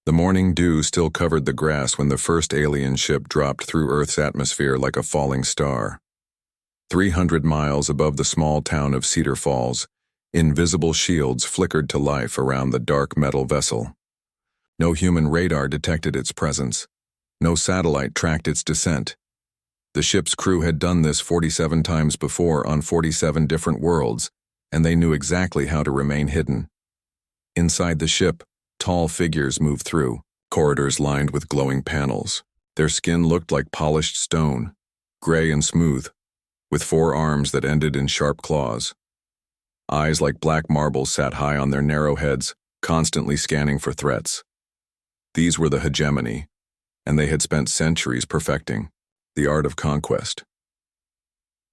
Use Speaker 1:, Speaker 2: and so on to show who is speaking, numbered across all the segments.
Speaker 1: The morning dew still covered the grass when the first alien ship dropped through Earth's atmosphere like a falling star. 300 miles above the small town of Cedar Falls, invisible shields flickered to life around the dark metal vessel. No human radar detected its presence. No satellite tracked its descent. The ship's crew had done this 47 times before on 47 different worlds, and they knew exactly how to remain hidden. Inside the ship, tall figures moved through, corridors lined with glowing panels. Their skin looked like polished stone, gray and smooth, with 4 arms that ended in sharp claws. Eyes like black marble sat high on their narrow heads, constantly scanning for threats. These were the hegemony, and they had spent centuries perfecting the art of conquest.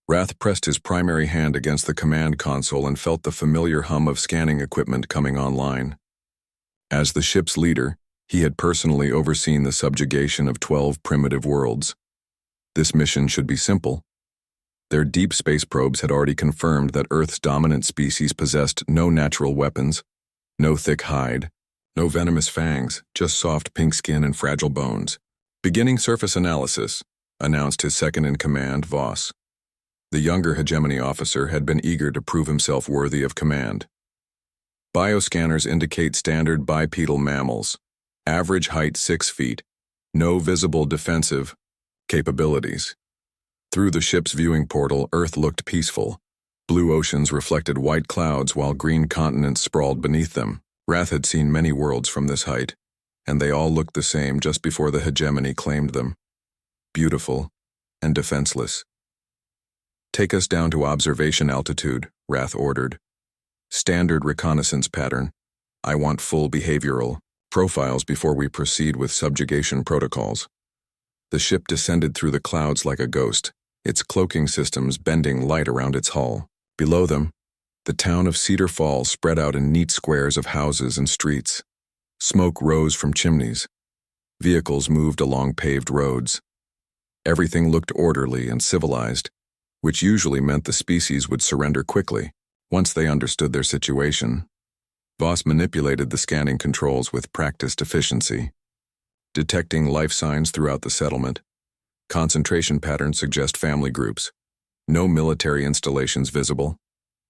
Speaker 1: Wrath pressed his primary hand against the command console and felt the familiar hum of scanning equipment coming online. As the ship's leader, he had personally overseen the subjugation of 12 primitive worlds. This mission should be simple. Their deep space probes had already confirmed that Earth's dominant species possessed no natural weapons, no thick hide, no venomous fangs, just soft pink skin and fragile bones. Beginning surface analysis, announced his second-in-command, Voss. The younger hegemony officer had been eager to prove himself worthy of command. Bioscanners indicate standard bipedal mammals, average height 6 feet, no visible defensive capabilities. Through the ship's viewing portal, Earth looked peaceful. Blue oceans reflected white clouds while green continents sprawled beneath them. Wrath had seen many worlds from this height, and they all looked the same just before the hegemony claimed them. Beautiful and defenseless. "Take us down to observation altitude," Wrath ordered. "Standard reconnaissance pattern. I want full behavioral profiles before we proceed with subjugation protocols." The ship descended through the clouds like a ghost, its cloaking systems bending light around its hull. Below them, the town of Cedar Falls spread out in neat squares of houses and streets. Smoke rose from chimneys. Vehicles moved along paved roads. Everything looked orderly and civilized, which usually meant the species would surrender quickly once they understood their situation. Voss manipulated the scanning controls with practiced efficiency, detecting life signs throughout the settlement. Concentration patterns suggest family groups. No military installations visible.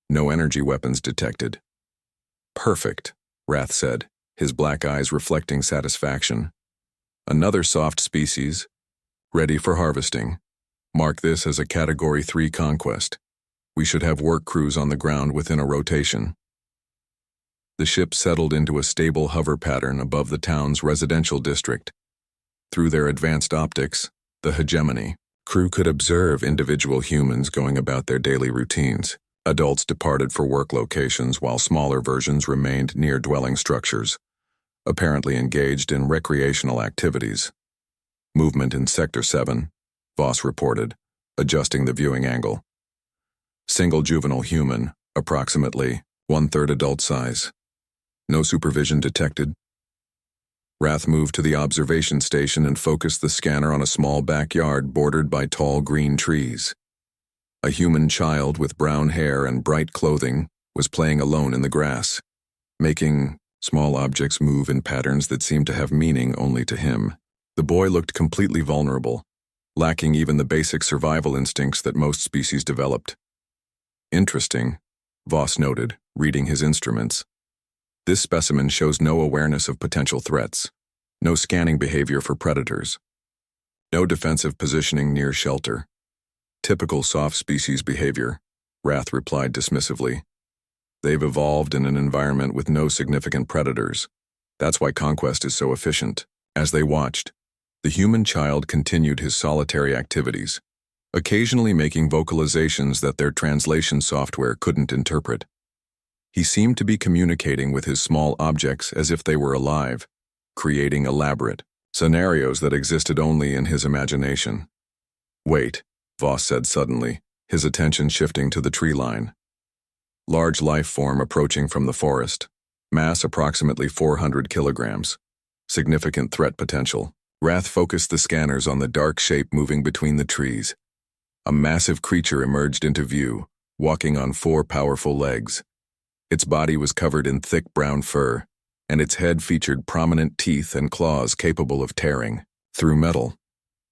Speaker 1: No energy weapons detected. "Perfect," Wrath said, his black eyes reflecting satisfaction. "Another soft species, ready for harvesting. Mark this as a Category 3 conquest. We should have work crews on the ground within a rotation." The ship settled into a stable hover pattern above the town's residential district. Through their advanced optics, the hegemony crew could observe individual humans going about their daily routines. Adults departed for work locations while smaller versions remained near dwelling structures, apparently engaged in recreational activities. "Movement in Sector 7, Voss reported, adjusting the viewing angle. "Single juvenile human, approximately 1/3 adult size. No supervision detected." Wrath moved to the observation station and focused the scanner on a small backyard bordered by tall green trees. A human child with brown hair and bright clothing was playing alone in the grass, making small objects move in patterns that seemed to have meaning only to him. The boy looked completely vulnerable, lacking even the basic survival instincts that most species developed. "Interesting," Voss noted, reading his instruments. "This specimen shows no awareness of potential threats, no scanning behavior for predators, no defensive positioning near shelter. Typical soft species behavior," Wrath replied dismissively. "They've evolved in an environment with no significant predators. That's why conquest is so efficient." As they watched, the human child continued his solitary activities, occasionally making vocalizations that their translation software couldn't interpret. He seemed to be communicating with his small objects as if they were alive, creating elaborate scenarios that existed only in his imagination. "Wait," Voss said suddenly, his attention shifting to the tree line. Large life form approaching from the forest, mass approximately 400 kilograms, significant threat potential. Wrath focused the scanners on the dark shape moving between the trees. A massive creature emerged into view, walking on 4 powerful legs. Its body was covered in thick brown fur, and its head featured prominent teeth and claws capable of tearing through metal.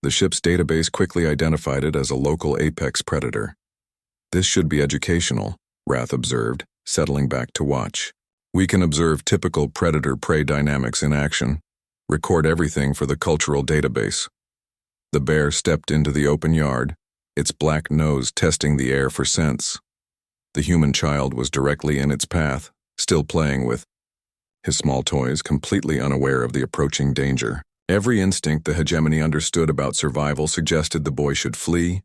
Speaker 1: The ship's database quickly identified it as a local apex predator. This should be educational, Wrath observed, settling back to watch. We can observe typical predator-prey dynamics in action, record everything for the cultural database. The bear stepped into the open yard, its black nose testing the air for scents. The human child was directly in its path, still playing with his small toys, completely unaware of the approaching danger. Every instinct the hegemony understood about survival suggested the boy should flee,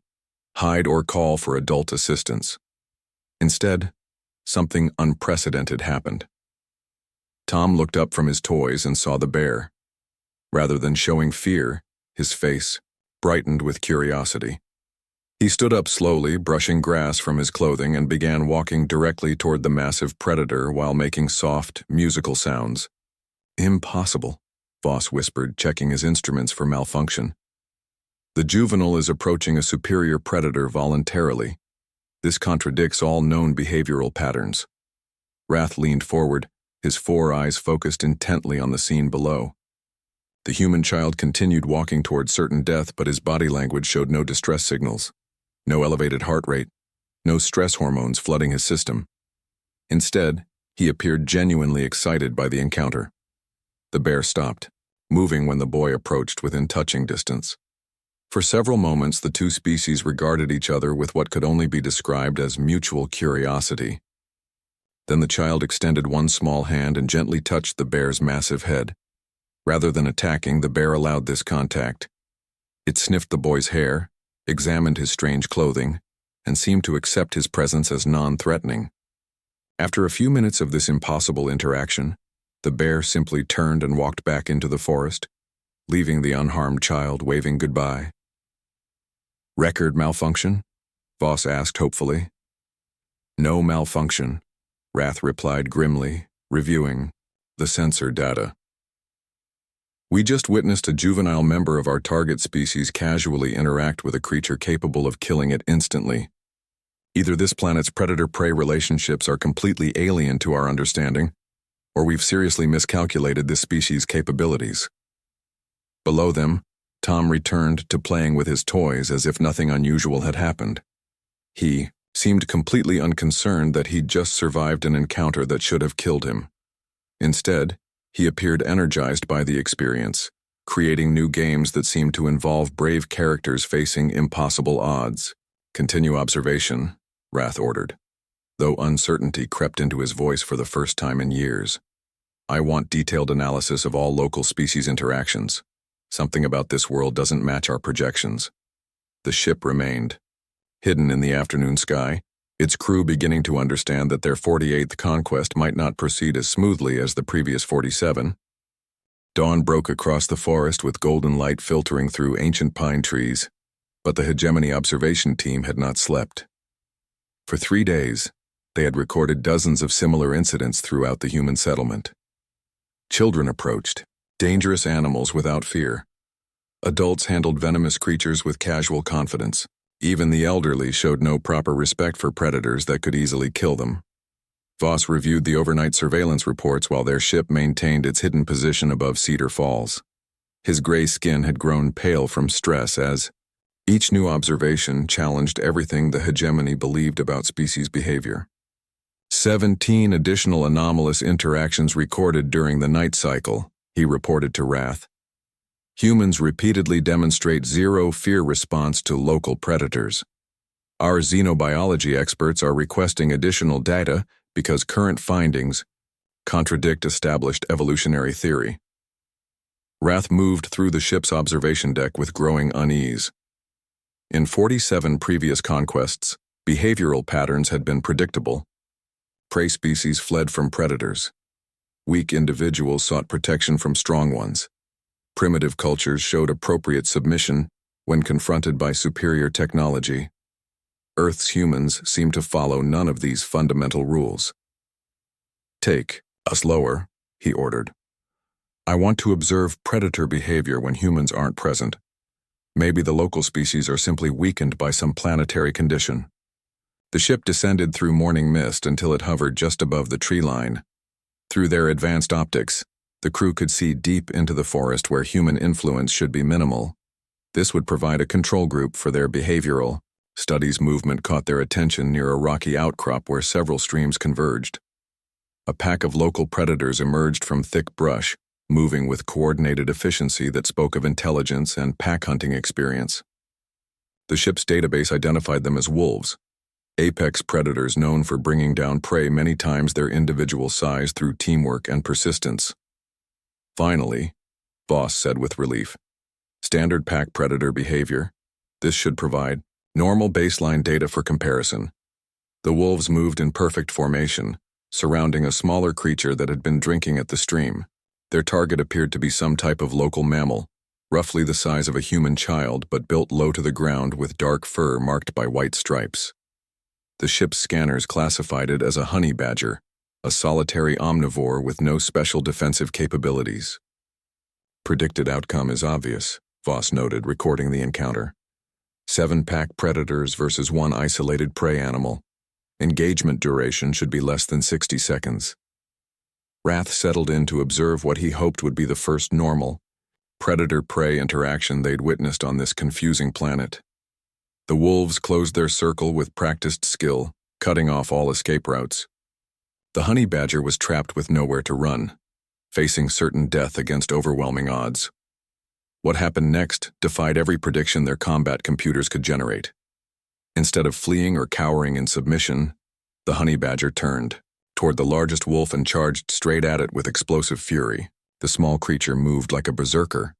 Speaker 1: hide, or call for adult assistance. Instead, something unprecedented happened. Tom looked up from his toys and saw the bear. Rather than showing fear, his face brightened with curiosity. He stood up slowly, brushing grass from his clothing, and began walking directly toward the massive predator while making soft, musical sounds. "Impossible," Voss whispered, checking his instruments for malfunction. "The juvenile is approaching a superior predator voluntarily. This contradicts all known behavioral patterns." Wrath leaned forward, his 4 eyes focused intently on the scene below. The human child continued walking toward certain death, but his body language showed no distress signals, no elevated heart rate, no stress hormones flooding his system. Instead, he appeared genuinely excited by the encounter. The bear stopped, moving when the boy approached within touching distance. For several moments, the two species regarded each other with what could only be described as mutual curiosity. Then the child extended one small hand and gently touched the bear's massive head. Rather than attacking, the bear allowed this contact. It sniffed the boy's hair, examined his strange clothing, and seemed to accept his presence as non-threatening. After a few minutes of this impossible interaction, the bear simply turned and walked back into the forest, leaving the unharmed child waving goodbye. "Record malfunction?" Voss asked hopefully. "No malfunction," Wrath replied grimly, reviewing the sensor data. "We just witnessed a juvenile member of our target species casually interact with a creature capable of killing it instantly. Either this planet's predator-prey relationships are completely alien to our understanding, or we've seriously miscalculated this species' capabilities." Below them, Tom returned to playing with his toys as if nothing unusual had happened. He seemed completely unconcerned that he'd just survived an encounter that should have killed him. Instead, he appeared energized by the experience, creating new games that seemed to involve brave characters facing impossible odds. "Continue observation," Wrath ordered, though uncertainty crept into his voice for the first time in years. "I want detailed analysis of all local species interactions. Something about this world doesn't match our projections." The ship remained, hidden in the afternoon sky, its crew beginning to understand that their 48th conquest might not proceed as smoothly as the previous 47. Dawn broke across the forest with golden light filtering through ancient pine trees, but the hegemony observation team had not slept. For 3 days, they had recorded dozens of similar incidents throughout the human settlement. Children approached, dangerous animals without fear. Adults handled venomous creatures with casual confidence. Even the elderly showed no proper respect for predators that could easily kill them. Voss reviewed the overnight surveillance reports while their ship maintained its hidden position above Cedar Falls. His gray skin had grown pale from stress as each new observation challenged everything the hegemony believed about species behavior. 17 additional anomalous interactions recorded during the night cycle, he reported to Wrath. Humans repeatedly demonstrate zero fear response to local predators. Our xenobiology experts are requesting additional data because current findings contradict established evolutionary theory. Wrath moved through the ship's observation deck with growing unease. In 47 previous conquests, behavioral patterns had been predictable. Prey species fled from predators. Weak individuals sought protection from strong ones. Primitive cultures showed appropriate submission when confronted by superior technology. Earth's humans seem to follow none of these fundamental rules. "Take us lower," he ordered. "I want to observe predator behavior when humans aren't present. Maybe the local species are simply weakened by some planetary condition." The ship descended through morning mist until it hovered just above the tree line. Through their advanced optics, the crew could see deep into the forest where human influence should be minimal. This would provide a control group for their behavioral studies. Movement caught their attention near a rocky outcrop where several streams converged. A pack of local predators emerged from thick brush, moving with coordinated efficiency that spoke of intelligence and pack hunting experience. The ship's database identified them as wolves, apex predators known for bringing down prey many times their individual size through teamwork and persistence. Finally, Voss said with relief, standard pack predator behavior. This should provide normal baseline data for comparison. The wolves moved in perfect formation, surrounding a smaller creature that had been drinking at the stream. Their target appeared to be some type of local mammal, roughly the size of a human child but built low to the ground with dark fur marked by white stripes. The ship's scanners classified it as a honey badger, a solitary omnivore with no special defensive capabilities. Predicted outcome is obvious, Voss noted, recording the encounter. 7 pack predators versus 1 isolated prey animal. Engagement duration should be less than 60 seconds. Wrath settled in to observe what he hoped would be the first normal predator-prey interaction they'd witnessed on this confusing planet. The wolves closed their circle with practiced skill, cutting off all escape routes. The honey badger was trapped with nowhere to run, facing certain death against overwhelming odds. What happened next defied every prediction their combat computers could generate. Instead of fleeing or cowering in submission, the honey badger turned toward the largest wolf and charged straight at it with explosive fury. The small creature moved like a berserker,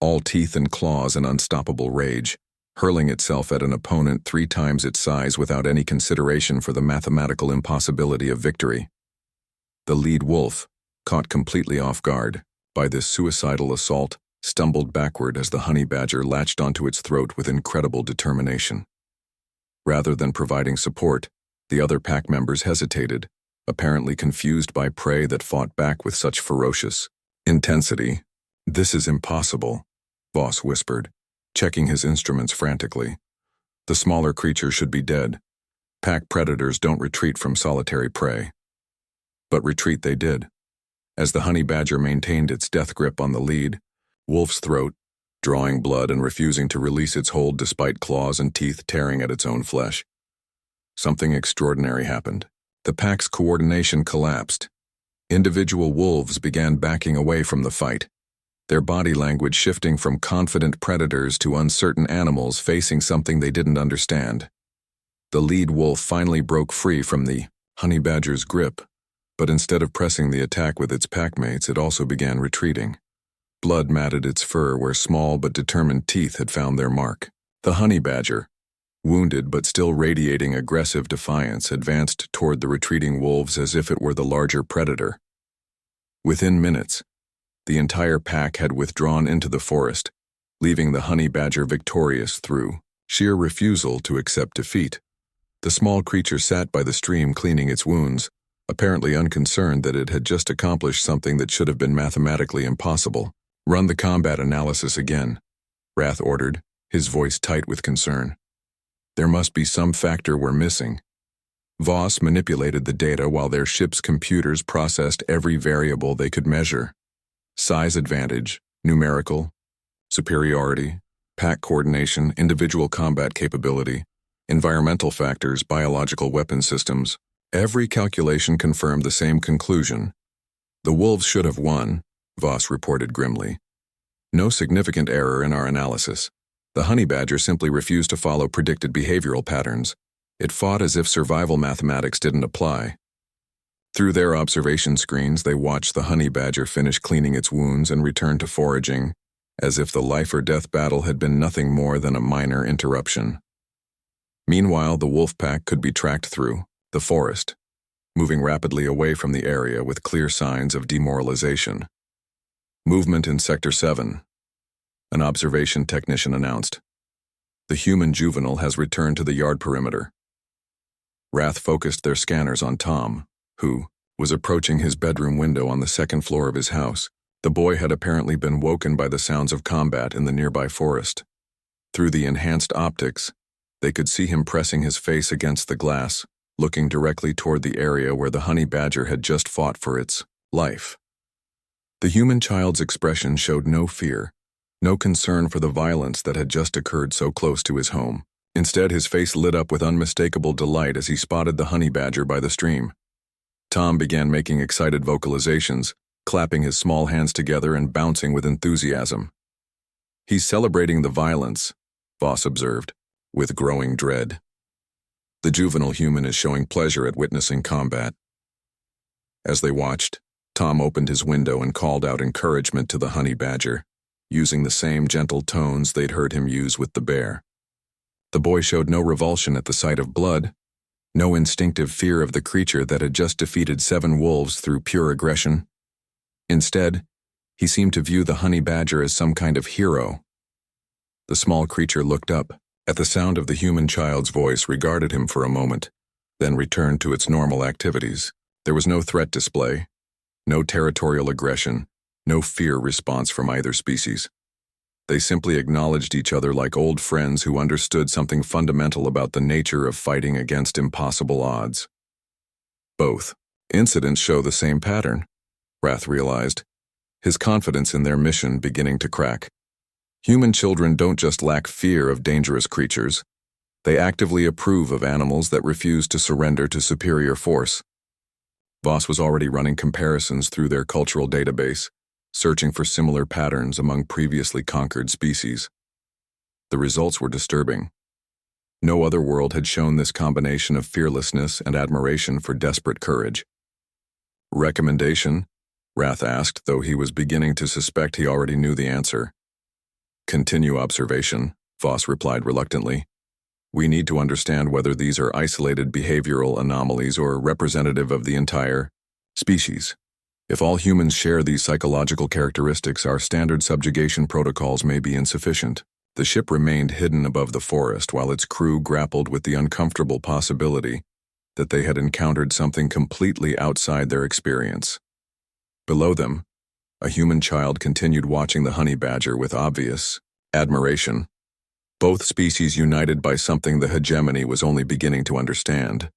Speaker 1: all teeth and claws and unstoppable rage, hurling itself at an opponent 3 times its size without any consideration for the mathematical impossibility of victory. The lead wolf, caught completely off guard by this suicidal assault, stumbled backward as the honey badger latched onto its throat with incredible determination. Rather than providing support, the other pack members hesitated, apparently confused by prey that fought back with such ferocious intensity. "This is impossible," Voss whispered, checking his instruments frantically. "The smaller creature should be dead. Pack predators don't retreat from solitary prey." But retreat they did. As the honey badger maintained its death grip on the lead, wolf's throat, drawing blood and refusing to release its hold despite claws and teeth tearing at its own flesh. Something extraordinary happened. The pack's coordination collapsed. Individual wolves began backing away from the fight, their body language shifting from confident predators to uncertain animals facing something they didn't understand. The lead wolf finally broke free from the honey badger's grip, but instead of pressing the attack with its packmates, it also began retreating. Blood matted its fur where small but determined teeth had found their mark. The honey badger, wounded but still radiating aggressive defiance, advanced toward the retreating wolves as if it were the larger predator. Within minutes, the entire pack had withdrawn into the forest, leaving the honey badger victorious through sheer refusal to accept defeat. The small creature sat by the stream cleaning its wounds, apparently unconcerned that it had just accomplished something that should have been mathematically impossible. "Run the combat analysis again," Wrath ordered, his voice tight with concern. There must be some factor we're missing. Voss manipulated the data while their ship's computers processed every variable they could measure. Size advantage, numerical, superiority, pack coordination, individual combat capability, environmental factors, biological weapon systems. Every calculation confirmed the same conclusion. The wolves should have won, Voss reported grimly. No significant error in our analysis. The honey badger simply refused to follow predicted behavioral patterns. It fought as if survival mathematics didn't apply. Through their observation screens, they watched the honey badger finish cleaning its wounds and return to foraging, as if the life-or-death battle had been nothing more than a minor interruption. Meanwhile, the wolf pack could be tracked through the forest, moving rapidly away from the area with clear signs of demoralization. Movement in Sector 7. An observation technician announced. The human juvenile has returned to the yard perimeter. Wrath focused their scanners on Tom, who was approaching his bedroom window on the 2nd floor of his house. The boy had apparently been woken by the sounds of combat in the nearby forest. Through the enhanced optics, they could see him pressing his face against the glass, looking directly toward the area where the honey badger had just fought for its life. The human child's expression showed no fear, no concern for the violence that had just occurred so close to his home. Instead, his face lit up with unmistakable delight as he spotted the honey badger by the stream. Tom began making excited vocalizations, clapping his small hands together and bouncing with enthusiasm. "He's celebrating the violence," Voss observed, with growing dread. "The juvenile human is showing pleasure at witnessing combat." As they watched, Tom opened his window and called out encouragement to the honey badger, using the same gentle tones they'd heard him use with the bear. The boy showed no revulsion at the sight of blood, no instinctive fear of the creature that had just defeated 7 wolves through pure aggression. Instead, he seemed to view the honey badger as some kind of hero. The small creature looked up, at the sound of the human child's voice, regarded him for a moment, then returned to its normal activities. There was no threat display, no territorial aggression, no fear response from either species. They simply acknowledged each other like old friends who understood something fundamental about the nature of fighting against impossible odds. Both incidents show the same pattern, Rath realized, his confidence in their mission beginning to crack. Human children don't just lack fear of dangerous creatures, they actively approve of animals that refuse to surrender to superior force. Voss was already running comparisons through their cultural database, searching for similar patterns among previously conquered species. The results were disturbing. No other world had shown this combination of fearlessness and admiration for desperate courage. "Recommendation?" Rath asked, though he was beginning to suspect he already knew the answer. "Continue observation," Voss replied reluctantly. "We need to understand whether these are isolated behavioral anomalies or representative of the entire species. If all humans share these psychological characteristics, our standard subjugation protocols may be insufficient." The ship remained hidden above the forest while its crew grappled with the uncomfortable possibility that they had encountered something completely outside their experience. Below them, a human child continued watching the honey badger with obvious admiration. Both species united by something the hegemony was only beginning to understand.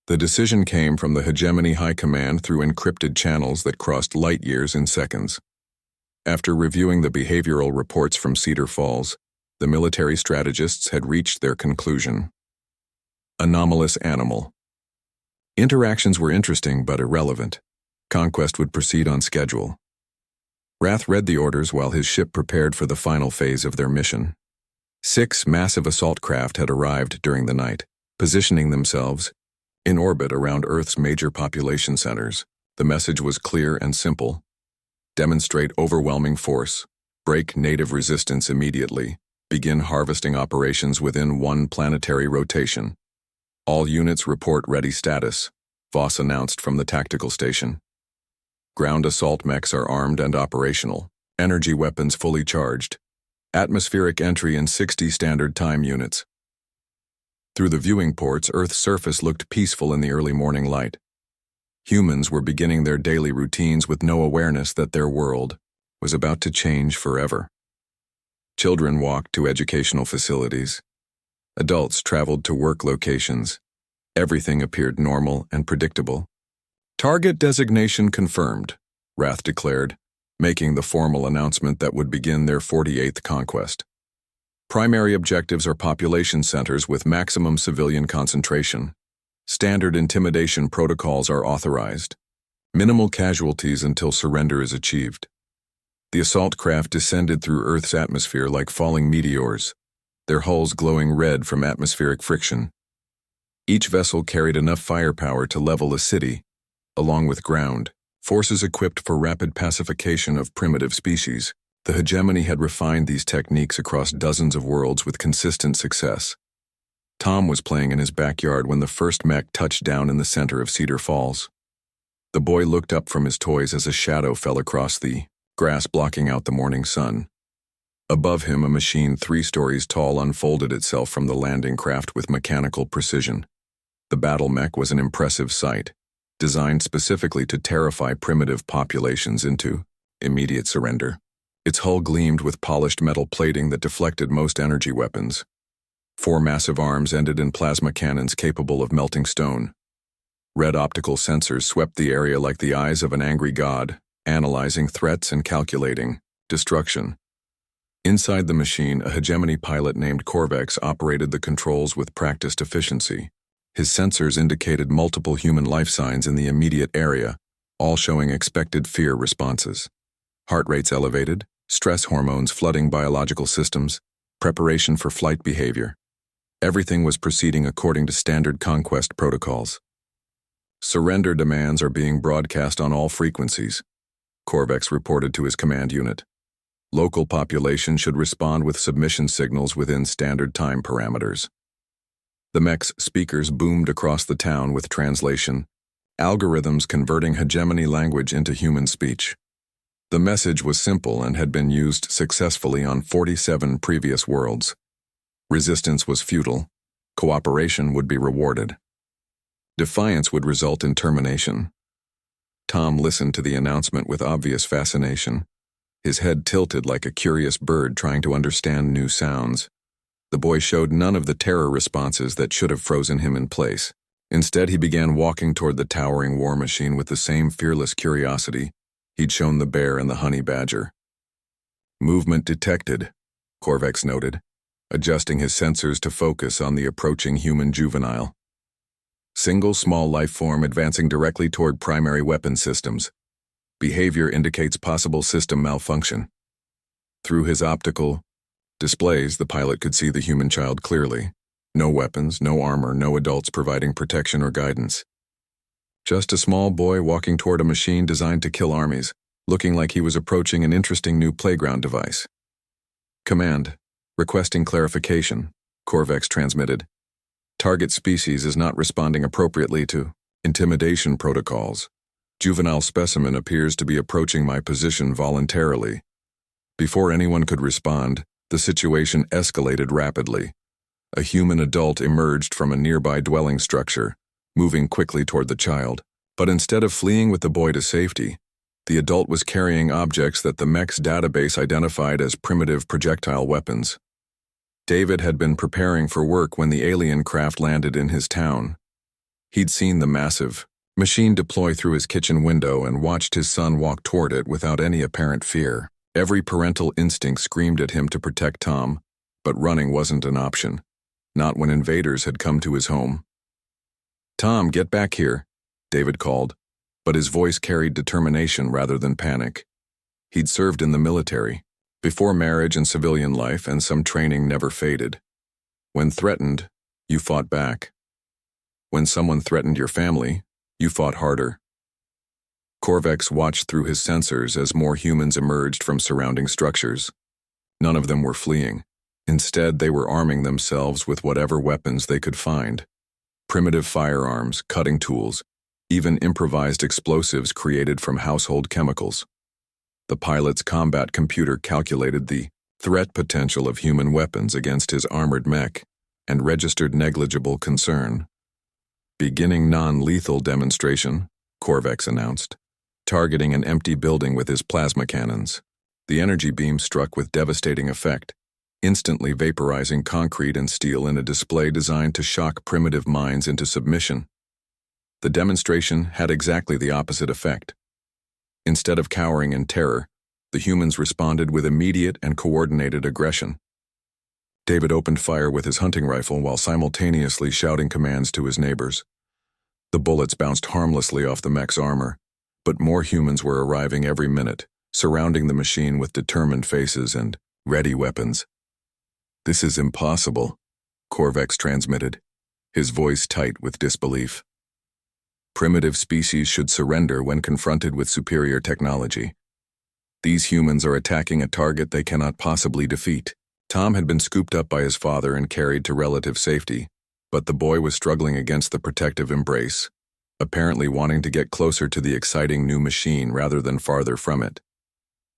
Speaker 1: The decision came from the hegemony high command through encrypted channels that crossed light years in seconds. After reviewing the behavioral reports from Cedar Falls, the military strategists had reached their conclusion. Anomalous animal. Interactions were interesting but irrelevant. Conquest would proceed on schedule. Rath read the orders while his ship prepared for the final phase of their mission. 6 massive assault craft had arrived during the night, positioning themselves in orbit around Earth's major population centers. The message was clear and simple. Demonstrate overwhelming force, break native resistance immediately, begin harvesting operations within 1 planetary rotation. All units report ready status, Voss announced from the tactical station. Ground assault mechs are armed and operational, energy weapons fully charged. Atmospheric entry in 60 standard time units. Through the viewing ports, Earth's surface looked peaceful in the early morning light. Humans were beginning their daily routines with no awareness that their world was about to change forever. Children walked to educational facilities. Adults traveled to work locations. Everything appeared normal and predictable. "Target designation confirmed," Rath declared, making the formal announcement that would begin their 48th conquest. Primary objectives are population centers with maximum civilian concentration. Standard intimidation protocols are authorized. Minimal casualties until surrender is achieved. The assault craft descended through Earth's atmosphere like falling meteors, their hulls glowing red from atmospheric friction. Each vessel carried enough firepower to level a city, along with ground forces equipped for rapid pacification of primitive species. The hegemony had refined these techniques across dozens of worlds with consistent success. Tom was playing in his backyard when the first mech touched down in the center of Cedar Falls. The boy looked up from his toys as a shadow fell across the grass, blocking out the morning sun. Above him, a machine 3 stories tall unfolded itself from the landing craft with mechanical precision. The battle mech was an impressive sight, designed specifically to terrify primitive populations into immediate surrender. Its hull gleamed with polished metal plating that deflected most energy weapons. 4 massive arms ended in plasma cannons capable of melting stone. Red optical sensors swept the area like the eyes of an angry god, analyzing threats and calculating destruction. Inside the machine, a hegemony pilot named Corvex operated the controls with practiced efficiency. His sensors indicated multiple human life signs in the immediate area, all showing expected fear responses. Heart rates elevated, stress hormones flooding biological systems, preparation for flight behavior. Everything was proceeding according to standard conquest protocols. Surrender demands are being broadcast on all frequencies, Corvex reported to his command unit. Local population should respond with submission signals within standard time parameters. The mech's speakers boomed across the town with translation, algorithms converting hegemony language into human speech. The message was simple and had been used successfully on 47 previous worlds. Resistance was futile. Cooperation would be rewarded. Defiance would result in termination. Tom listened to the announcement with obvious fascination, his head tilted like a curious bird trying to understand new sounds. The boy showed none of the terror responses that should have frozen him in place. Instead, he began walking toward the towering war machine with the same fearless curiosity he'd shown the bear and the honey badger. Movement detected, Corvex noted, adjusting his sensors to focus on the approaching human juvenile. Single small life form advancing directly toward primary weapon systems. Behavior indicates possible system malfunction. Through his optical displays, the pilot could see the human child clearly. No weapons, no armor, no adults providing protection or guidance. Just a small boy walking toward a machine designed to kill armies, looking like he was approaching an interesting new playground device. Command, requesting clarification, Corvex transmitted. Target species is not responding appropriately to intimidation protocols. Juvenile specimen appears to be approaching my position voluntarily. Before anyone could respond, the situation escalated rapidly. A human adult emerged from a nearby dwelling structure, moving quickly toward the child. But instead of fleeing with the boy to safety, the adult was carrying objects that the mech's database identified as primitive projectile weapons. David had been preparing for work when the alien craft landed in his town. He'd seen the massive machine deploy through his kitchen window and watched his son walk toward it without any apparent fear. Every parental instinct screamed at him to protect Tom, but running wasn't an option, not when invaders had come to his home. "Tom, get back here," David called, but his voice carried determination rather than panic. He'd served in the military. Before marriage and civilian life, and some training never faded. When threatened, you fought back. When someone threatened your family, you fought harder. Corvex watched through his sensors as more humans emerged from surrounding structures. None of them were fleeing. Instead, they were arming themselves with whatever weapons they could find. Primitive firearms, cutting tools, even improvised explosives created from household chemicals. The pilot's combat computer calculated the threat potential of human weapons against his armored mech and registered negligible concern. "Beginning non-lethal demonstration," Corvex announced, targeting an empty building with his plasma cannons. The energy beam struck with devastating effect, instantly vaporizing concrete and steel in a display designed to shock primitive minds into submission. The demonstration had exactly the opposite effect. Instead of cowering in terror, the humans responded with immediate and coordinated aggression. David opened fire with his hunting rifle while simultaneously shouting commands to his neighbors. The bullets bounced harmlessly off the mech's armor, but more humans were arriving every minute, surrounding the machine with determined faces and ready weapons. "This is impossible," Corvex transmitted, his voice tight with disbelief. Primitive species should surrender when confronted with superior technology. These humans are attacking a target they cannot possibly defeat. Tom had been scooped up by his father and carried to relative safety, but the boy was struggling against the protective embrace, apparently wanting to get closer to the exciting new machine rather than farther from it.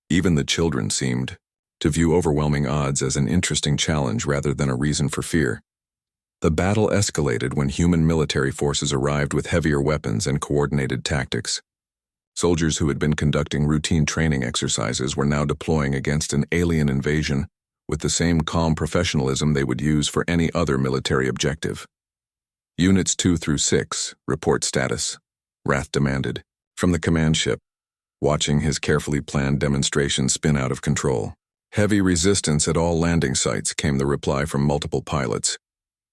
Speaker 1: Even the children seemed to view overwhelming odds as an interesting challenge rather than a reason for fear. The battle escalated when human military forces arrived with heavier weapons and coordinated tactics. Soldiers who had been conducting routine training exercises were now deploying against an alien invasion with the same calm professionalism they would use for any other military objective. Units 2 through 6, report status, Wrath demanded, from the command ship, watching his carefully planned demonstration spin out of control. Heavy resistance at all landing sites, came the reply from multiple pilots.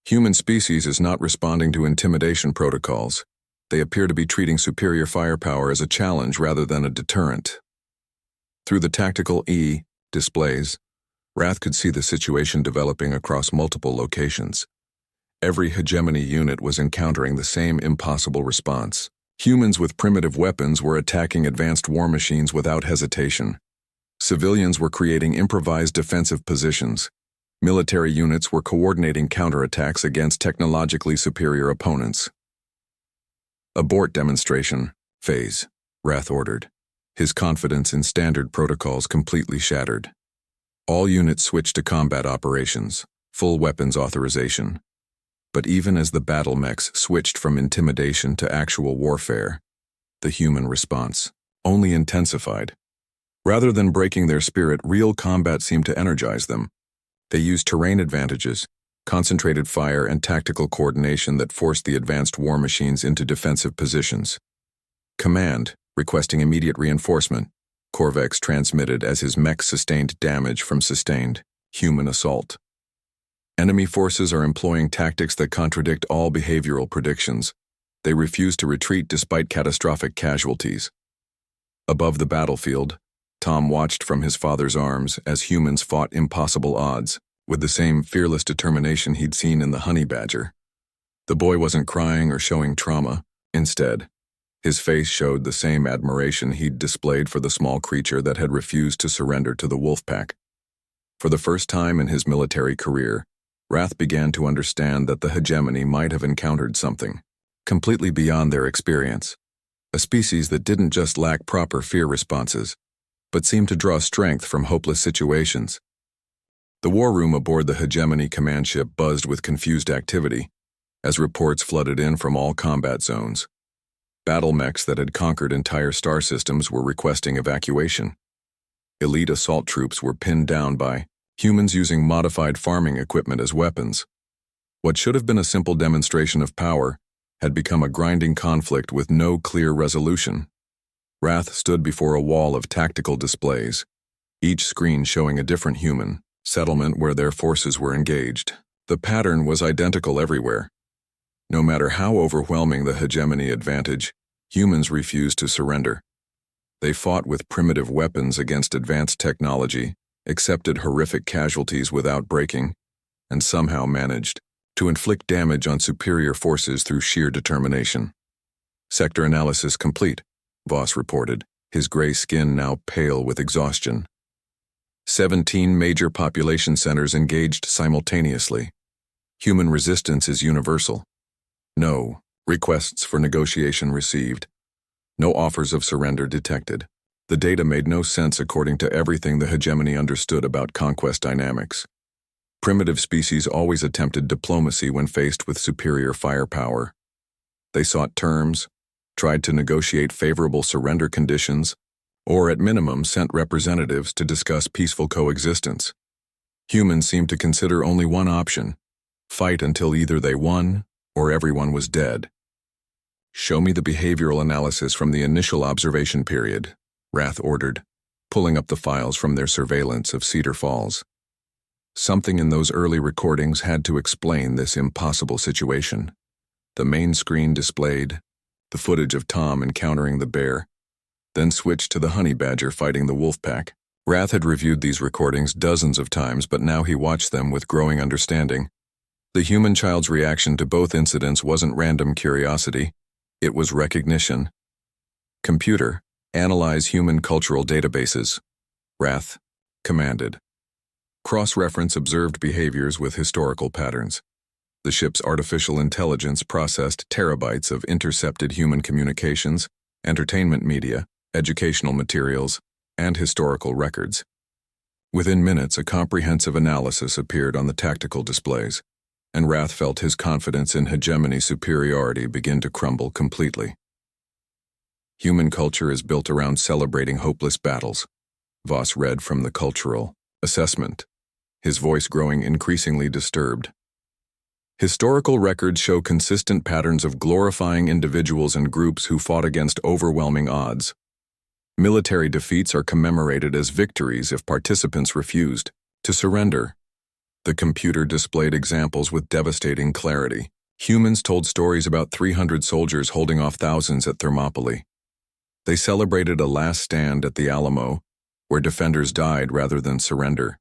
Speaker 1: Human species is not responding to intimidation protocols. They appear to be treating superior firepower as a challenge rather than a deterrent. Through the tactical E displays, Wrath could see the situation developing across multiple locations. Every hegemony unit was encountering the same impossible response. Humans with primitive weapons were attacking advanced war machines without hesitation. Civilians were creating improvised defensive positions. Military units were coordinating counterattacks against technologically superior opponents. Abort demonstration phase, Wrath ordered, his confidence in standard protocols completely shattered. All units switched to combat operations, full weapons authorization. But even as the battle mechs switched from intimidation to actual warfare, the human response only intensified. Rather than breaking their spirit, real combat seemed to energize them. They used terrain advantages, concentrated fire, and tactical coordination that forced the advanced war machines into defensive positions. Command, requesting immediate reinforcement, Korvex transmitted as his mech sustained damage from sustained human assault. Enemy forces are employing tactics that contradict all behavioral predictions. They refuse to retreat despite catastrophic casualties. Above the battlefield, Tom watched from his father's arms as humans fought impossible odds, with the same fearless determination he'd seen in the honey badger. The boy wasn't crying or showing trauma. Instead, his face showed the same admiration he'd displayed for the small creature that had refused to surrender to the wolf pack. For the first time in his military career, Wrath began to understand that the hegemony might have encountered something completely beyond their experience, a species that didn't just lack proper fear responses, but seemed to draw strength from hopeless situations. The war room aboard the hegemony command ship buzzed with confused activity as reports flooded in from all combat zones. Battle mechs that had conquered entire star systems were requesting evacuation. Elite assault troops were pinned down by humans using modified farming equipment as weapons. What should have been a simple demonstration of power had become a grinding conflict with no clear resolution. Wrath stood before a wall of tactical displays, each screen showing a different human settlement where their forces were engaged. The pattern was identical everywhere. No matter how overwhelming the hegemony advantage, humans refused to surrender. They fought with primitive weapons against advanced technology, accepted horrific casualties without breaking, and somehow managed to inflict damage on superior forces through sheer determination. Sector analysis complete, Voss reported, his gray skin now pale with exhaustion. 17 major population centers engaged simultaneously. Human resistance is universal. No requests for negotiation received. No offers of surrender detected. The data made no sense according to everything the hegemony understood about conquest dynamics. Primitive species always attempted diplomacy when faced with superior firepower. They sought terms, tried to negotiate favorable surrender conditions, or at minimum sent representatives to discuss peaceful coexistence. Humans seemed to consider only one option: fight until either they won or everyone was dead. Show me the behavioral analysis from the initial observation period, Wrath ordered, pulling up the files from their surveillance of Cedar Falls. Something in those early recordings had to explain this impossible situation. The main screen displayed the footage of Tom encountering the bear, then switched to the honey badger fighting the wolf pack. Wrath had reviewed these recordings dozens of times, but now he watched them with growing understanding. The human child's reaction to both incidents wasn't random curiosity, it was recognition. Computer, analyze human cultural databases, Wrath commanded. Cross-reference observed behaviors with historical patterns. The ship's artificial intelligence processed terabytes of intercepted human communications, entertainment media, educational materials, and historical records. Within minutes, a comprehensive analysis appeared on the tactical displays, and Wrath felt his confidence in hegemony superiority begin to crumble completely. Human culture is built around celebrating hopeless battles, Voss read from the cultural assessment, his voice growing increasingly disturbed. Historical records show consistent patterns of glorifying individuals and groups who fought against overwhelming odds. Military defeats are commemorated as victories if participants refused to surrender. The computer displayed examples with devastating clarity. Humans told stories about 300 soldiers holding off thousands at Thermopylae. They celebrated a last stand at the Alamo, where defenders died rather than surrender.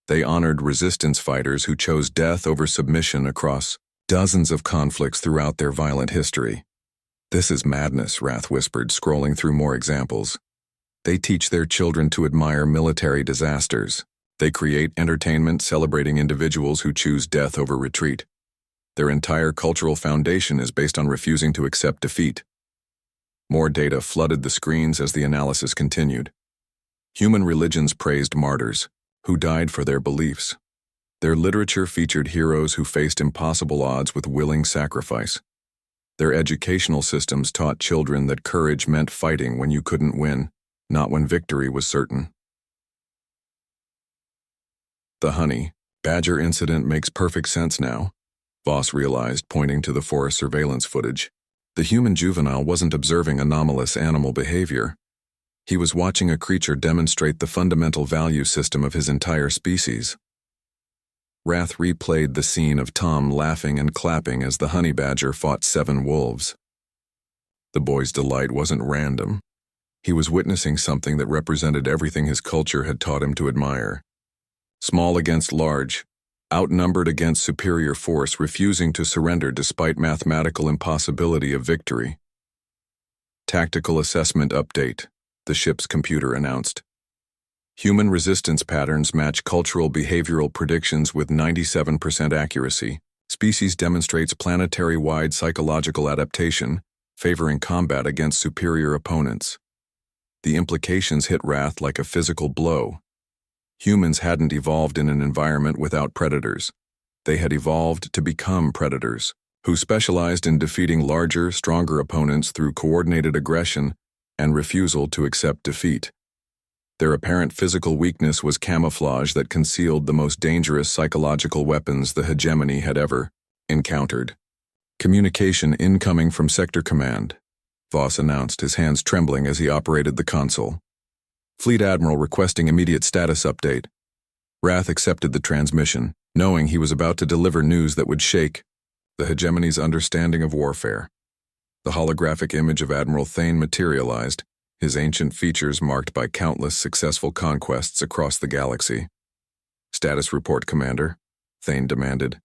Speaker 1: They honored resistance fighters who chose death over submission across dozens of conflicts throughout their violent history. "This is madness," Wrath whispered, scrolling through more examples. They teach their children to admire military disasters. They create entertainment celebrating individuals who choose death over retreat. Their entire cultural foundation is based on refusing to accept defeat. More data flooded the screens as the analysis continued. Human religions praised martyrs, who died for their beliefs. Their literature featured heroes who faced impossible odds with willing sacrifice. Their educational systems taught children that courage meant fighting when you couldn't win, not when victory was certain. The honey badger incident makes perfect sense now, Voss realized, pointing to the forest surveillance footage. The human juvenile wasn't observing anomalous animal behavior. He was watching a creature demonstrate the fundamental value system of his entire species. Wrath replayed the scene of Tom laughing and clapping as the honey badger fought 7 wolves. The boy's delight wasn't random. He was witnessing something that represented everything his culture had taught him to admire. Small against large, outnumbered against superior force, refusing to surrender despite mathematical impossibility of victory. Tactical assessment update, the ship's computer announced. Human resistance patterns match cultural behavioral predictions with 97% accuracy. Species demonstrates planetary-wide psychological adaptation, favoring combat against superior opponents. The implications hit Wrath like a physical blow. Humans hadn't evolved in an environment without predators. They had evolved to become predators, who specialized in defeating larger, stronger opponents through coordinated aggression and refusal to accept defeat. Their apparent physical weakness was camouflage that concealed the most dangerous psychological weapons the hegemony had ever encountered. "Communication incoming from Sector Command," Voss announced, his hands trembling as he operated the console. "Fleet Admiral requesting immediate status update." Wrath accepted the transmission, knowing he was about to deliver news that would shake the hegemony's understanding of warfare. The holographic image of Admiral Thane materialized, his ancient features marked by countless successful conquests across the galaxy. "Status report, Commander," Thane demanded.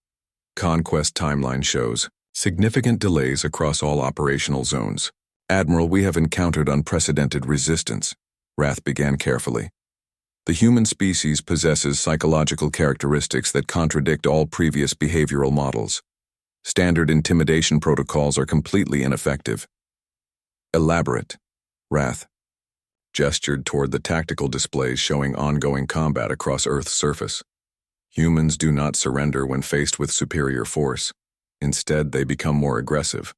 Speaker 1: "Conquest timeline shows significant delays across all operational zones. Admiral, we have encountered unprecedented resistance," Wrath began carefully. "The human species possesses psychological characteristics that contradict all previous behavioral models. Standard intimidation protocols are completely ineffective." "Elaborate," Wrath gestured toward the tactical displays showing ongoing combat across Earth's surface. Humans do not surrender when faced with superior force. Instead, they become more aggressive.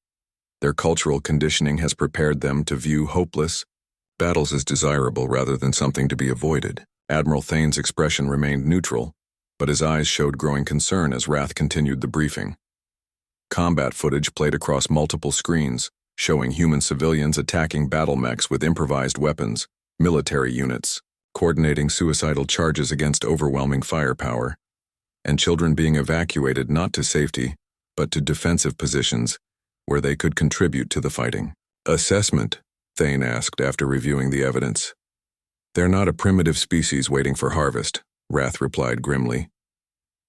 Speaker 1: Their cultural conditioning has prepared them to view hopeless battles as desirable rather than something to be avoided. Admiral Thane's expression remained neutral, but his eyes showed growing concern as Wrath continued the briefing. Combat footage played across multiple screens, showing human civilians attacking battle mechs with improvised weapons, military units, coordinating suicidal charges against overwhelming firepower, and children being evacuated not to safety, but to defensive positions where they could contribute to the fighting. "Assessment?" Thane asked after reviewing the evidence. "They're not a primitive species waiting for harvest," Wrath replied grimly.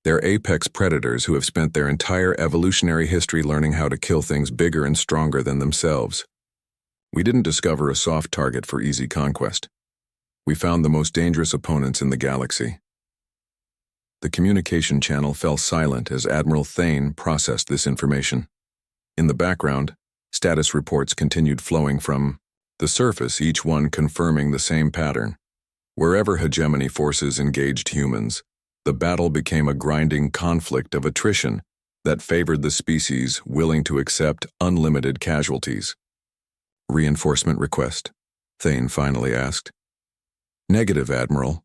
Speaker 1: "They're apex predators who have spent their entire evolutionary history learning how to kill things bigger and stronger than themselves. We didn't discover a soft target for easy conquest. We found the most dangerous opponents in the galaxy." The communication channel fell silent as Admiral Thane processed this information. In the background, status reports continued flowing from the surface, each one confirming the same pattern. Wherever hegemony forces engaged humans, the battle became a grinding conflict of attrition that favored the species willing to accept unlimited casualties. "Reinforcement request?" Thane finally asked. "Negative, Admiral,"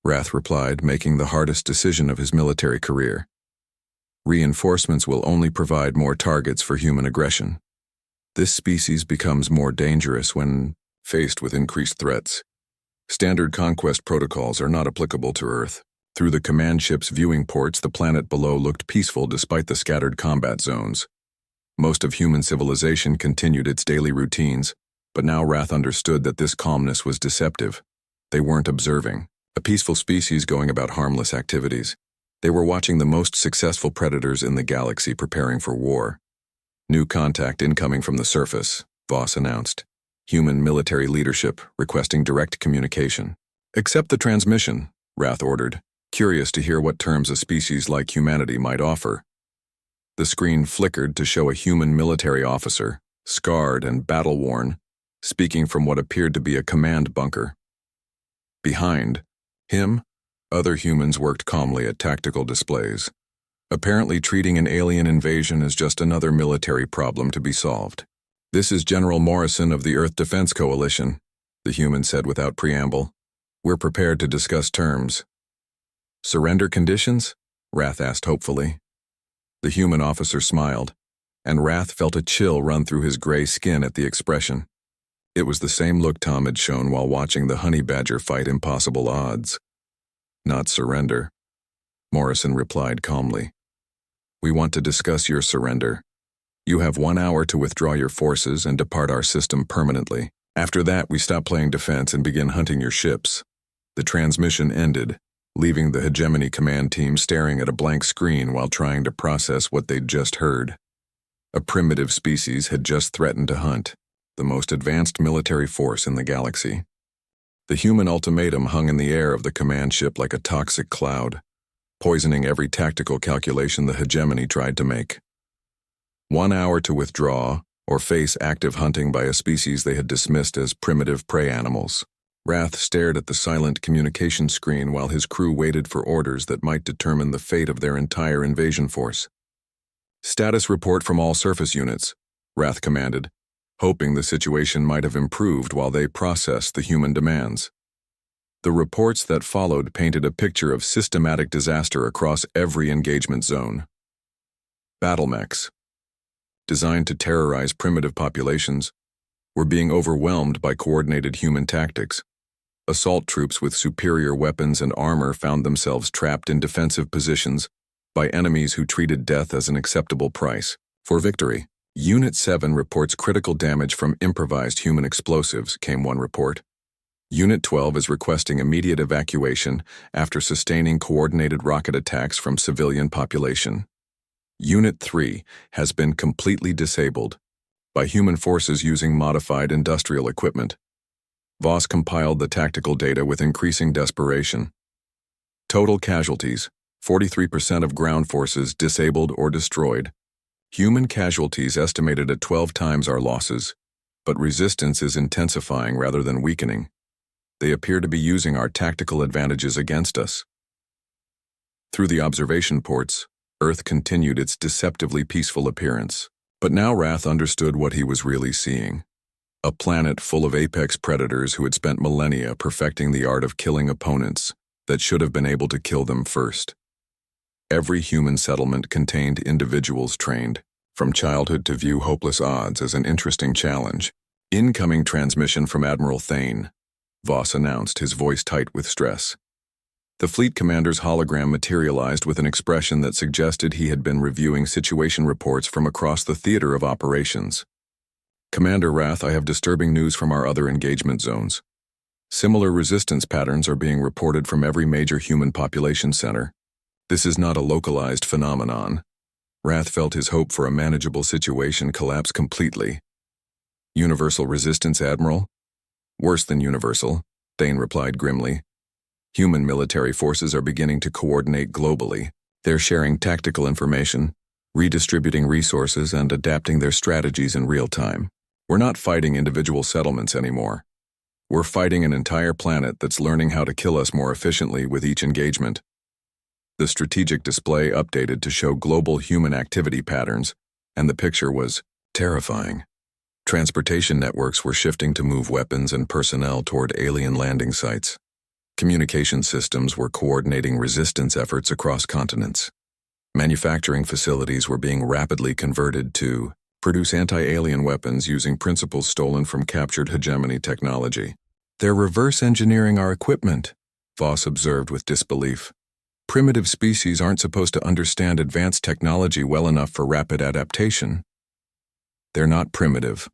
Speaker 1: Wrath replied, making the hardest decision of his military career. Reinforcements will only provide more targets for human aggression. This species becomes more dangerous when faced with increased threats. Standard conquest protocols are not applicable to Earth. Through the command ship's viewing ports, the planet below looked peaceful despite the scattered combat zones. Most of human civilization continued its daily routines, but now Wrath understood that this calmness was deceptive. They weren't observing a peaceful species going about harmless activities. They were watching the most successful predators in the galaxy preparing for war. New contact incoming from the surface, Voss announced. Human military leadership requesting direct communication. Accept the transmission, Wrath ordered, curious to hear what terms a species like humanity might offer. The screen flickered to show a human military officer, scarred and battle-worn, speaking from what appeared to be a command bunker. Behind him, other humans worked calmly at tactical displays, apparently treating an alien invasion as just another military problem to be solved. "This is General Morrison of the Earth Defense Coalition," the human said without preamble. "We're prepared to discuss terms." "Surrender conditions?" Wrath asked hopefully. The human officer smiled, and Wrath felt a chill run through his gray skin at the expression. It was the same look Tom had shown while watching the honey badger fight impossible odds. "Not surrender," Morrison replied calmly. "We want to discuss your surrender. You have 1 hour to withdraw your forces and depart our system permanently. After that, we stop playing defense and begin hunting your ships." The transmission ended, leaving the Hegemony command team staring at a blank screen while trying to process what they'd just heard. A primitive species had just threatened to hunt the most advanced military force in the galaxy. The human ultimatum hung in the air of the command ship like a toxic cloud, poisoning every tactical calculation the Hegemony tried to make. 1 hour to withdraw or face active hunting by a species they had dismissed as primitive prey animals. Wrath stared at the silent communication screen while his crew waited for orders that might determine the fate of their entire invasion force. "Status report from all surface units," Wrath commanded, hoping the situation might have improved while they processed the human demands. The reports that followed painted a picture of systematic disaster across every engagement zone. Battle mechs, designed to terrorize primitive populations, were being overwhelmed by coordinated human tactics. Assault troops with superior weapons and armor found themselves trapped in defensive positions by enemies who treated death as an acceptable price for victory. Unit 7 reports critical damage from improvised human explosives, came one report. Unit 12 is requesting immediate evacuation after sustaining coordinated rocket attacks from civilian population. Unit 3 has been completely disabled by human forces using modified industrial equipment. Voss compiled the tactical data with increasing desperation. Total casualties, 43% of ground forces disabled or destroyed. Human casualties estimated at 12 times our losses, but resistance is intensifying rather than weakening. They appear to be using our tactical advantages against us. Through the observation ports, Earth continued its deceptively peaceful appearance. But now Wrath understood what he was really seeing. A planet full of apex predators who had spent millennia perfecting the art of killing opponents that should have been able to kill them first. Every human settlement contained individuals trained, from childhood to view hopeless odds as an interesting challenge. "Incoming transmission from Admiral Thane," Voss announced, his voice tight with stress. The fleet commander's hologram materialized with an expression that suggested he had been reviewing situation reports from across the theater of operations. "Commander Wrath, I have disturbing news from our other engagement zones. Similar resistance patterns are being reported from every major human population center. This is not a localized phenomenon." Wrath felt his hope for a manageable situation collapse completely. "Universal resistance, Admiral?" "Worse than universal," Thane replied grimly. "Human military forces are beginning to coordinate globally. They're sharing tactical information, redistributing resources, and adapting their strategies in real time. We're not fighting individual settlements anymore. We're fighting an entire planet that's learning how to kill us more efficiently with each engagement." The strategic display updated to show global human activity patterns, and the picture was terrifying. Transportation networks were shifting to move weapons and personnel toward alien landing sites. Communication systems were coordinating resistance efforts across continents. Manufacturing facilities were being rapidly converted to produce anti-alien weapons using principles stolen from captured hegemony technology. "They're reverse engineering our equipment," Voss observed with disbelief. "Primitive species aren't supposed to understand advanced technology well enough for rapid adaptation." "They're not primitive,"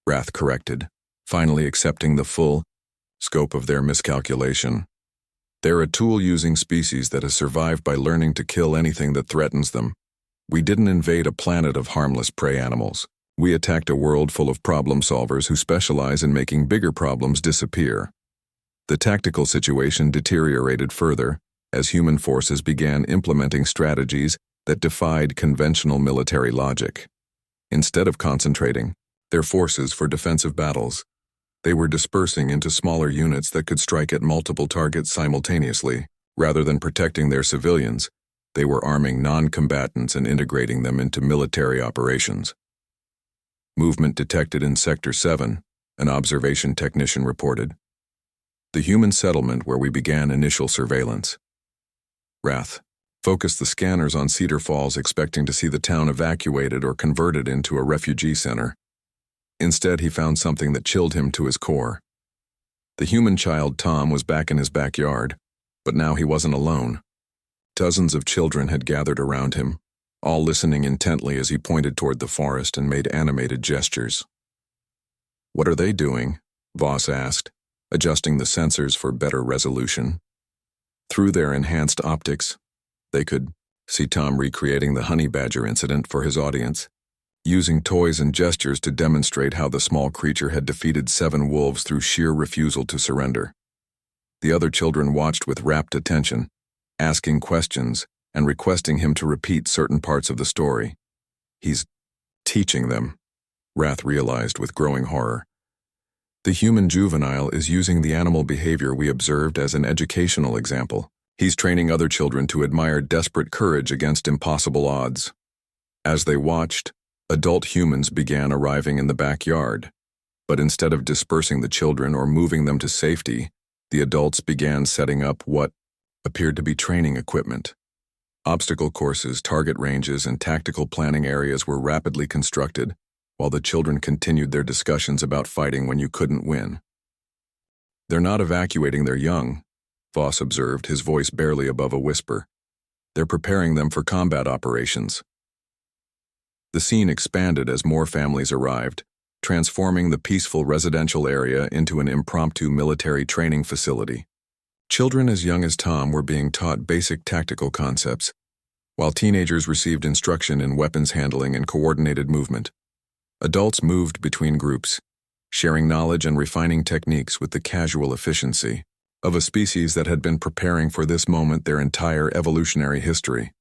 Speaker 1: Wrath corrected, finally accepting the full scope of their miscalculation. "They're a tool-using species that has survived by learning to kill anything that threatens them. We didn't invade a planet of harmless prey animals. We attacked a world full of problem solvers who specialize in making bigger problems disappear." The tactical situation deteriorated further as human forces began implementing strategies that defied conventional military logic. Instead of concentrating their forces for defensive battles, they were dispersing into smaller units that could strike at multiple targets simultaneously. Rather than protecting their civilians, they were arming non-combatants and integrating them into military operations. "Movement detected in Sector 7, an observation technician reported. The human settlement where we began initial surveillance." Wrath focused the scanners on Cedar Falls, expecting to see the town evacuated or converted into a refugee center. Instead, he found something that chilled him to his core. The human child Tom was back in his backyard, but now he wasn't alone. Dozens of children had gathered around him, all listening intently as he pointed toward the forest and made animated gestures. "What are they doing?" Voss asked, adjusting the sensors for better resolution. Through their enhanced optics, they could see Tom recreating the honey badger incident for his audience, using toys and gestures to demonstrate how the small creature had defeated 7 wolves through sheer refusal to surrender. The other children watched with rapt attention, asking questions and requesting him to repeat certain parts of the story. "He's teaching them," Wrath realized with growing horror. "The human juvenile is using the animal behavior we observed as an educational example. He's training other children to admire desperate courage against impossible odds." As they watched, adult humans began arriving in the backyard, but instead of dispersing the children or moving them to safety, the adults began setting up what appeared to be training equipment. Obstacle courses, target ranges, and tactical planning areas were rapidly constructed, while the children continued their discussions about fighting when you couldn't win. "They're not evacuating their young," Voss observed, his voice barely above a whisper. "They're preparing them for combat operations." The scene expanded as more families arrived, transforming the peaceful residential area into an impromptu military training facility. Children as young as Tom were being taught basic tactical concepts, while teenagers received instruction in weapons handling and coordinated movement. Adults moved between groups, sharing knowledge and refining techniques with the casual efficiency of a species that had been preparing for this moment their entire evolutionary history.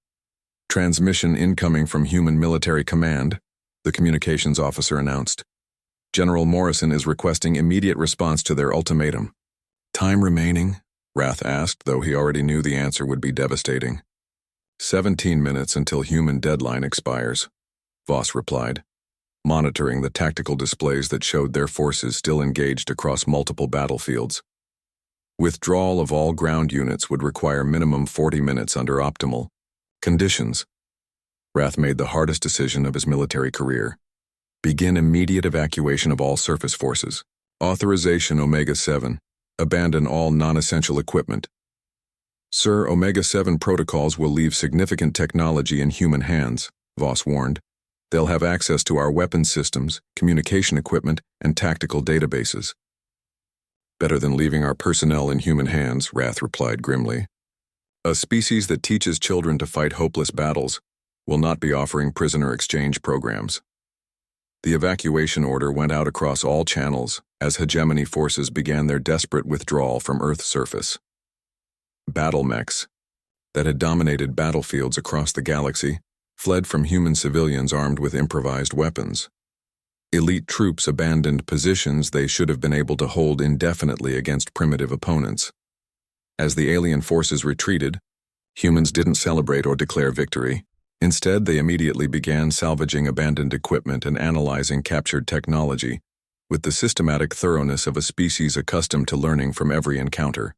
Speaker 1: "Transmission incoming from Human Military Command," the communications officer announced. "General Morrison is requesting immediate response to their ultimatum." "Time remaining?" Wrath asked, though he already knew the answer would be devastating. 17 minutes until human deadline expires," Voss replied, monitoring the tactical displays that showed their forces still engaged across multiple battlefields. "Withdrawal of all ground units would require minimum 40 minutes under optimal conditions." Wrath made the hardest decision of his military career. "Begin immediate evacuation of all surface forces. Authorization Omega-7. Abandon all non-essential equipment." "Sir, Omega-7 protocols will leave significant technology in human hands," Voss warned. "They'll have access to our weapons systems, communication equipment, and tactical databases." "Better than leaving our personnel in human hands," Wrath replied grimly. "A species that teaches children to fight hopeless battles will not be offering prisoner exchange programs." The evacuation order went out across all channels as hegemony forces began their desperate withdrawal from Earth's surface. Battle mechs that had dominated battlefields across the galaxy fled from human civilians armed with improvised weapons. Elite troops abandoned positions they should have been able to hold indefinitely against primitive opponents. As the alien forces retreated, humans didn't celebrate or declare victory. Instead, they immediately began salvaging abandoned equipment and analyzing captured technology, with the systematic thoroughness of a species accustomed to learning from every encounter.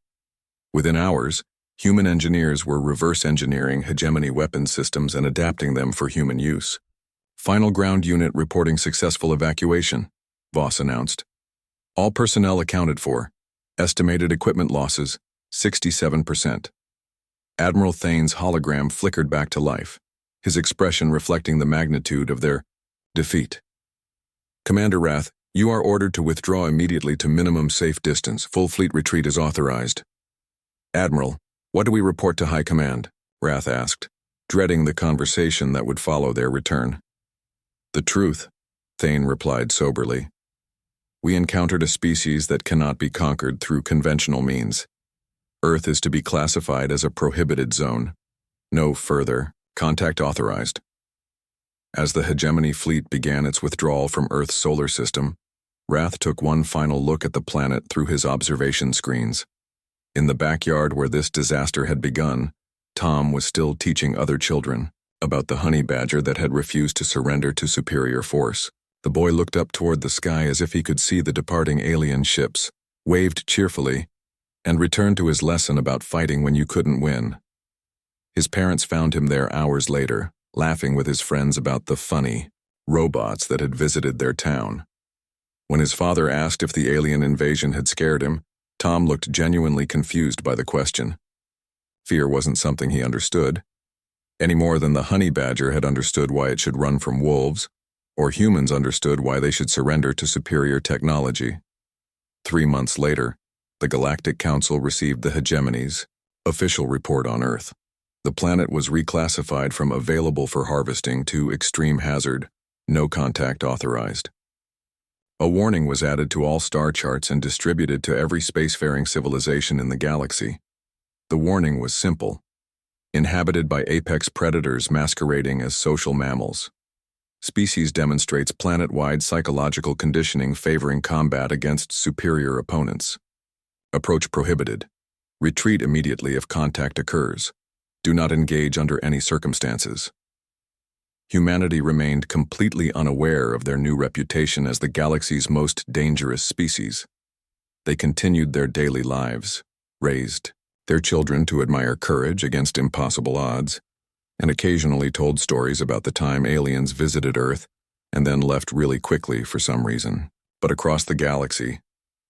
Speaker 1: Within hours, Human engineers were reverse engineering hegemony weapon systems and adapting them for human use. Final ground unit reporting successful evacuation, Voss announced. All personnel accounted for. Estimated equipment losses, 67%. Admiral Thane's hologram flickered back to life, his expression reflecting the magnitude of their defeat. Commander Wrath, you are ordered to withdraw immediately to minimum safe distance. Full fleet retreat is authorized. Admiral, what do we report to High Command? Wrath asked, dreading the conversation that would follow their return. The truth, Thane replied soberly. We encountered a species that cannot be conquered through conventional means. Earth is to be classified as a prohibited zone. No further contact authorized. As the hegemony fleet began its withdrawal from Earth's solar system, Wrath took one final look at the planet through his observation screens. In the backyard where this disaster had begun, Tom was still teaching other children about the honey badger that had refused to surrender to superior force. The boy looked up toward the sky as if he could see the departing alien ships, waved cheerfully, and returned to his lesson about fighting when you couldn't win. His parents found him there hours later, laughing with his friends about the funny robots that had visited their town. When his father asked if the alien invasion had scared him, Tom looked genuinely confused by the question. Fear wasn't something he understood, any more than the honey badger had understood why it should run from wolves, or humans understood why they should surrender to superior technology. 3 months later, the Galactic Council received the hegemony's official report on Earth. The planet was reclassified from available for harvesting to extreme hazard, no contact authorized. A warning was added to all star charts and distributed to every spacefaring civilization in the galaxy. The warning was simple: inhabited by apex predators masquerading as social mammals. Species demonstrates planet-wide psychological conditioning favoring combat against superior opponents. Approach prohibited. Retreat immediately if contact occurs. Do not engage under any circumstances. Humanity remained completely unaware of their new reputation as the galaxy's most dangerous species. They continued their daily lives, raised their children to admire courage against impossible odds, and occasionally told stories about the time aliens visited Earth and then left really quickly for some reason. But across the galaxy,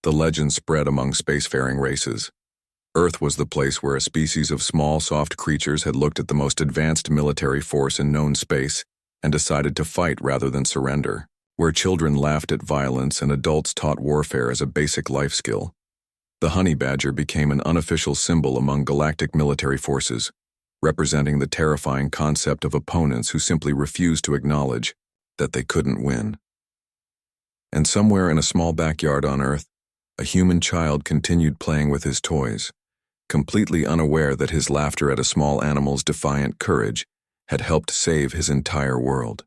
Speaker 1: the legend spread among spacefaring races. Earth was the place where a species of small, soft creatures had looked at the most advanced military force in known space and decided to fight rather than surrender, where children laughed at violence and adults taught warfare as a basic life skill. The honey badger became an unofficial symbol among galactic military forces, representing the terrifying concept of opponents who simply refused to acknowledge that they couldn't win. And somewhere in a small backyard on Earth, a human child continued playing with his toys, completely unaware that his laughter at a small animal's defiant courage had helped save his entire world.